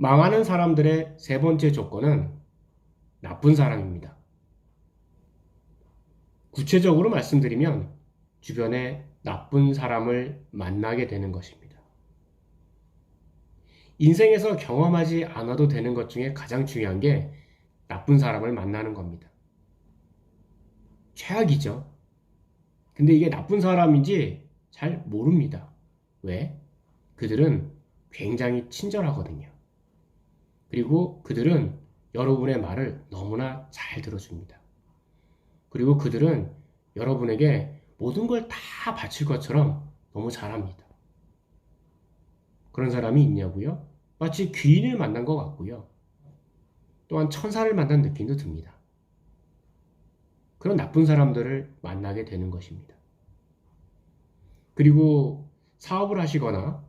망하는 사람들의 세 번째 조건은 나쁜 사람입니다. 구체적으로 말씀드리면 주변에 나쁜 사람을 만나게 되는 것입니다. 인생에서 경험하지 않아도 되는 것 중에 가장 중요한 게 나쁜 사람을 만나는 겁니다. 최악이죠. 근데 이게 나쁜 사람인지 잘 모릅니다. 왜? 그들은 굉장히 친절하거든요. 그리고 그들은 여러분의 말을 너무나 잘 들어줍니다. 그리고 그들은 여러분에게 모든 걸 다 바칠 것처럼 너무 잘합니다. 그런 사람이 있냐고요? 마치 귀인을 만난 것 같고요. 또한 천사를 만난 느낌도 듭니다. 그런 나쁜 사람들을 만나게 되는 것입니다. 그리고 사업을 하시거나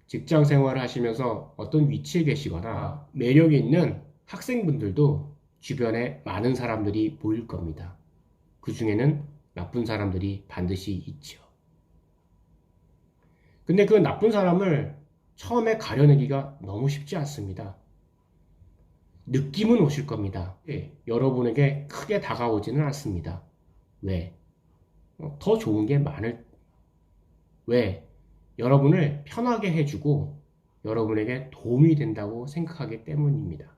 직장 생활을 하시면서 어떤 위치에 계시거나 매력이 있는 학생분들도 주변에 많은 사람들이 보일 겁니다. 그 중에는 나쁜 사람들이 반드시 있죠. 근데 그 나쁜 사람을 처음에 가려내기가 너무 쉽지 않습니다. 느낌은 오실 겁니다. 여러분에게 크게 다가오지는 않습니다. 왜? 더 좋은 게 왜? 여러분을 편하게 해주고 여러분에게 도움이 된다고 생각하기 때문입니다.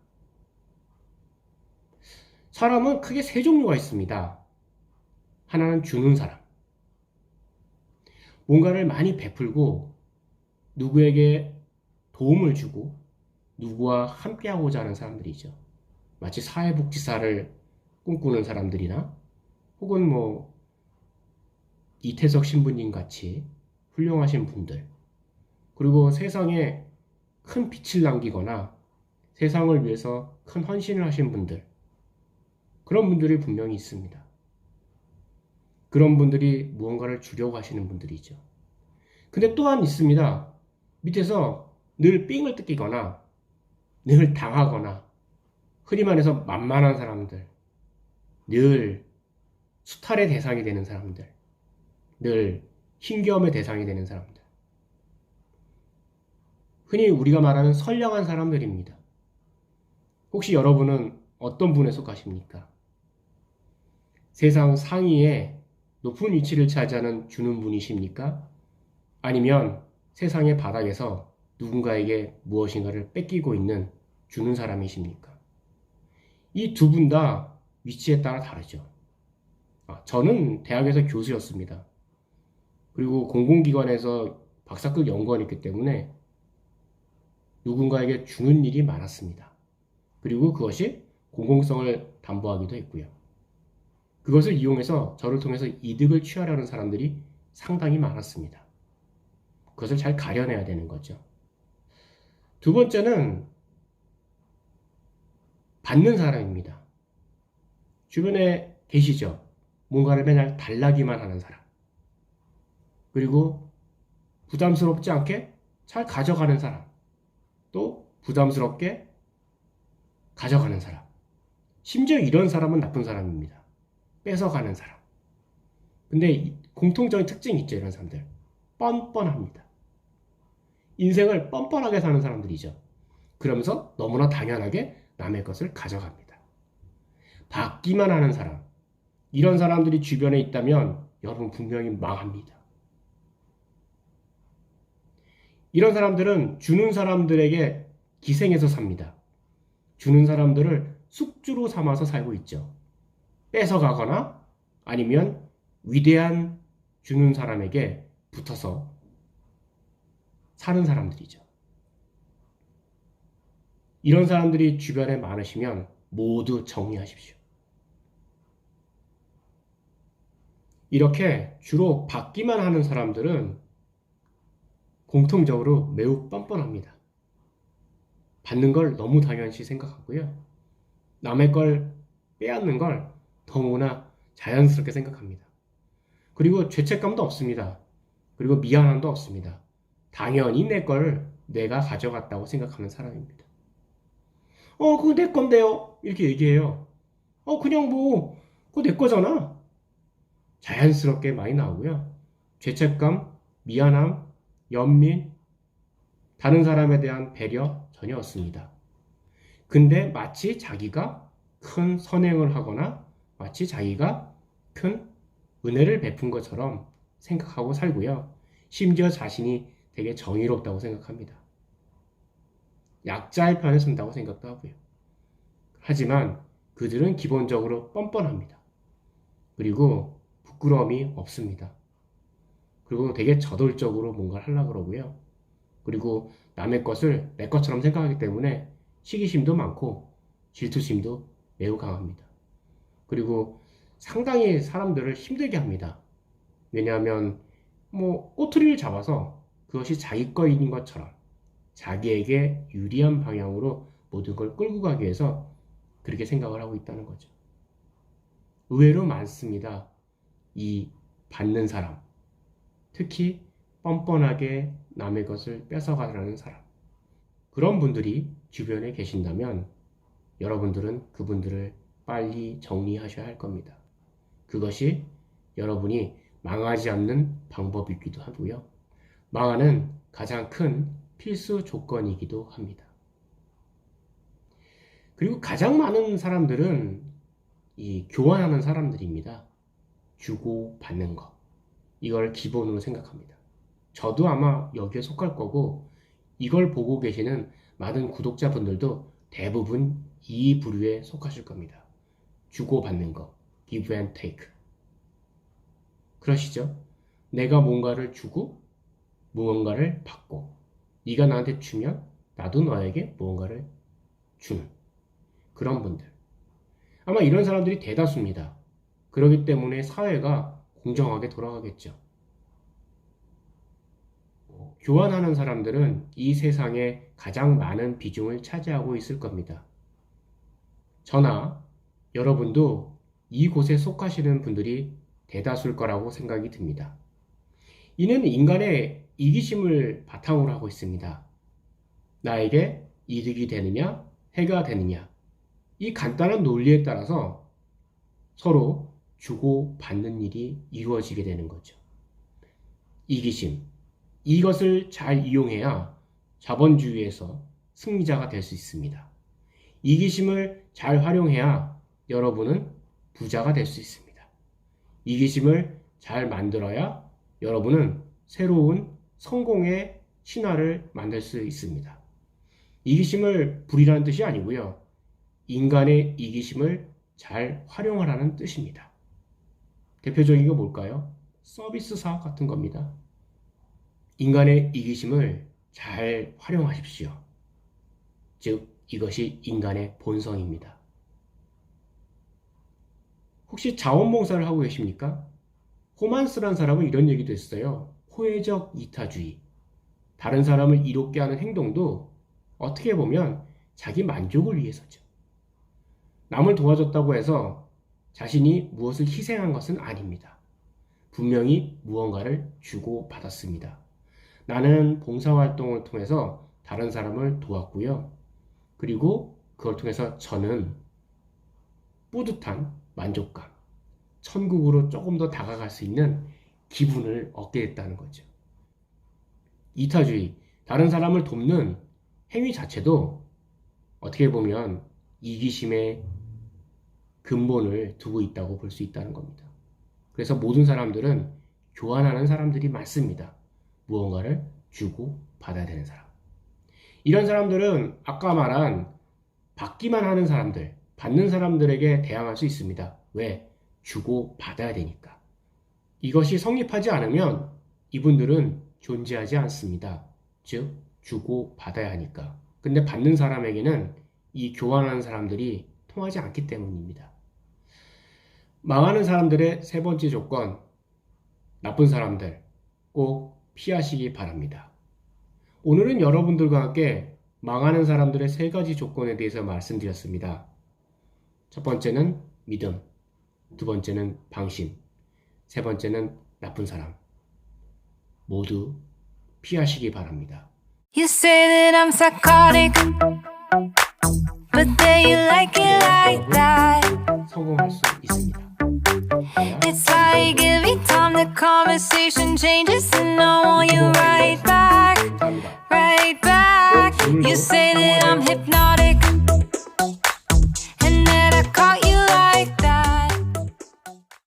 사람은 크게 세 종류가 있습니다. 하나는 주는 사람. 뭔가를 많이 베풀고 누구에게 도움을 주고 누구와 함께하고자 하는 사람들이죠. 마치 사회복지사를 꿈꾸는 사람들이나 혹은 이태석 신부님 같이 훌륭하신 분들, 그리고 세상에 큰 빛을 남기거나 세상을 위해서 큰 헌신을 하신 분들, 그런 분들이 분명히 있습니다. 그런 분들이 무언가를 주려고 하시는 분들이죠. 근데 또한 있습니다. 밑에서 늘 삥을 뜯기거나 늘 당하거나 흔히 말해서 만만한 사람들, 늘 수탈의 대상이 되는 사람들, 늘 힘겨움의 대상이 되는 사람들. 흔히 우리가 말하는 선량한 사람들입니다. 혹시 여러분은 어떤 분에 속하십니까? 세상 상위에 높은 위치를 차지하는 주는 분이십니까? 아니면 세상의 바닥에서 누군가에게 무엇인가를 뺏기고 있는 주는 사람이십니까? 이 두 분 다 위치에 따라 다르죠. 저는 대학에서 교수였습니다. 그리고 공공기관에서 박사급 연구원이 있기 때문에 누군가에게 주는 일이 많았습니다. 그리고 그것이 공공성을 담보하기도 했고요. 그것을 이용해서 저를 통해서 이득을 취하려는 사람들이 상당히 많았습니다. 그것을 잘 가려내야 되는 거죠. 두 번째는 받는 사람입니다. 주변에 계시죠? 뭔가를 맨날 달라기만 하는 사람. 그리고 부담스럽지 않게 잘 가져가는 사람. 또 부담스럽게 가져가는 사람. 심지어 이런 사람은 나쁜 사람입니다. 뺏어가는 사람. 근데 공통적인 특징이 있죠, 이런 사람들. 뻔뻔합니다. 인생을 뻔뻔하게 사는 사람들이죠. 그러면서 너무나 당연하게 남의 것을 가져갑니다. 받기만 하는 사람. 이런 사람들이 주변에 있다면 여러분 분명히 망합니다. 이런 사람들은 주는 사람들에게 기생해서 삽니다. 주는 사람들을 숙주로 삼아서 살고 있죠. 뺏어가거나 아니면 위대한 주는 사람에게 붙어서 사는 사람들이죠. 이런 사람들이 주변에 많으시면 모두 정리하십시오. 이렇게 주로 받기만 하는 사람들은 공통적으로 매우 뻔뻔합니다. 받는 걸 너무 당연시 생각하고요. 남의 걸 빼앗는 걸 너무나 자연스럽게 생각합니다. 그리고 죄책감도 없습니다. 그리고 미안함도 없습니다. 당연히 내 걸 내가 가져갔다고 생각하는 사람입니다. 그거 내 건데요. 이렇게 얘기해요. 그냥 그거 내 거잖아. 자연스럽게 많이 나오고요. 죄책감, 미안함, 연민, 다른 사람에 대한 배려 전혀 없습니다. 근데 마치 자기가 큰 선행을 하거나 마치 자기가 큰 은혜를 베푼 것처럼 생각하고 살고요. 심지어 자신이 되게 정의롭다고 생각합니다. 약자의 편에 선다고 생각도 하고요. 하지만 그들은 기본적으로 뻔뻔합니다. 그리고 부끄러움이 없습니다. 그리고 되게 저돌적으로 뭔가를 하려고 그러고요. 그리고 남의 것을 내 것처럼 생각하기 때문에 시기심도 많고 질투심도 매우 강합니다. 그리고 상당히 사람들을 힘들게 합니다. 왜냐하면 꼬투리를 잡아서 그것이 자기 거인 것처럼 자기에게 유리한 방향으로 모든 걸 끌고 가기 위해서 그렇게 생각을 하고 있다는 거죠. 의외로 많습니다. 이 받는 사람, 특히 뻔뻔하게 남의 것을 뺏어가려는 사람. 그런 분들이 주변에 계신다면 여러분들은 그분들을 빨리 정리하셔야 할 겁니다. 그것이 여러분이 망하지 않는 방법이기도 하고요. 망하는 가장 큰 필수 조건이기도 합니다. 그리고 가장 많은 사람들은 이 교환하는 사람들입니다. 주고 받는 것. 이걸 기본으로 생각합니다. 저도 아마 여기에 속할 거고 이걸 보고 계시는 많은 구독자분들도 대부분 이 부류에 속하실 겁니다. 주고 받는 것. give and take. 그러시죠? 내가 뭔가를 주고 무언가를 받고 네가 나한테 주면 나도 너에게 무언가를 주는 그런 분들. 아마 이런 사람들이 대다수입니다. 그렇기 때문에 사회가 공정하게 돌아가겠죠. 교환하는 사람들은 이 세상에 가장 많은 비중을 차지하고 있을 겁니다. 저나 여러분도 이곳에 속하시는 분들이 대다수일 거라고 생각이 듭니다. 이는 인간의 이기심을 바탕으로 하고 있습니다. 나에게 이득이 되느냐, 해가 되느냐. 이 간단한 논리에 따라서 서로 주고받는 일이 이루어지게 되는 거죠. 이기심. 이것을 잘 이용해야 자본주의에서 승리자가 될 수 있습니다. 이기심을 잘 활용해야 여러분은 부자가 될 수 있습니다. 이기심을 잘 만들어야 여러분은 새로운 성공의 신화를 만들 수 있습니다. 이기심을 부리라는 뜻이 아니고요. 인간의 이기심을 잘 활용하라는 뜻입니다. 대표적인 게 뭘까요? 서비스사 같은 겁니다. 인간의 이기심을 잘 활용하십시오. 즉, 이것이 인간의 본성입니다. 혹시 자원봉사를 하고 계십니까? 호만스란 사람은 이런 얘기도 했어요. 호혜적 이타주의. 다른 사람을 이롭게 하는 행동도 어떻게 보면 자기 만족을 위해서죠. 남을 도와줬다고 해서 자신이 무엇을 희생한 것은 아닙니다. 분명히 무언가를 주고 받았습니다. 나는 봉사활동을 통해서 다른 사람을 도왔고요. 그리고 그걸 통해서 저는 뿌듯한 만족감, 천국으로 조금 더 다가갈 수 있는 기분을 얻게 됐다는 거죠. 이타주의, 다른 사람을 돕는 행위 자체도 어떻게 보면 이기심의 근본을 두고 있다고 볼 수 있다는 겁니다. 그래서 모든 사람들은 교환하는 사람들이 많습니다. 무언가를 주고 받아야 되는 사람. 이런 사람들은 아까 말한 받기만 하는 사람들, 받는 사람들에게 대항할 수 있습니다. 왜? 주고 받아야 되니까. 이것이 성립하지 않으면 이분들은 존재하지 않습니다. 즉, 주고 받아야 하니까. 근데 받는 사람에게는 이 교환하는 사람들이 통하지 않기 때문입니다. 망하는 사람들의 세 번째 조건, 나쁜 사람들 꼭 피하시기 바랍니다. 오늘은 여러분들과 함께 망하는 사람들의 세 가지 조건에 대해서 말씀드렸습니다. 첫 번째는 믿음, 두 번째는 방심, 세 번째는 나쁜 사람. 모두 피하시기 바랍니다. You say that I'm psychotic, but then you like it like that. 성공할 수 있습니다. It's like every time the conversation changes, and I want you right back, right back. You say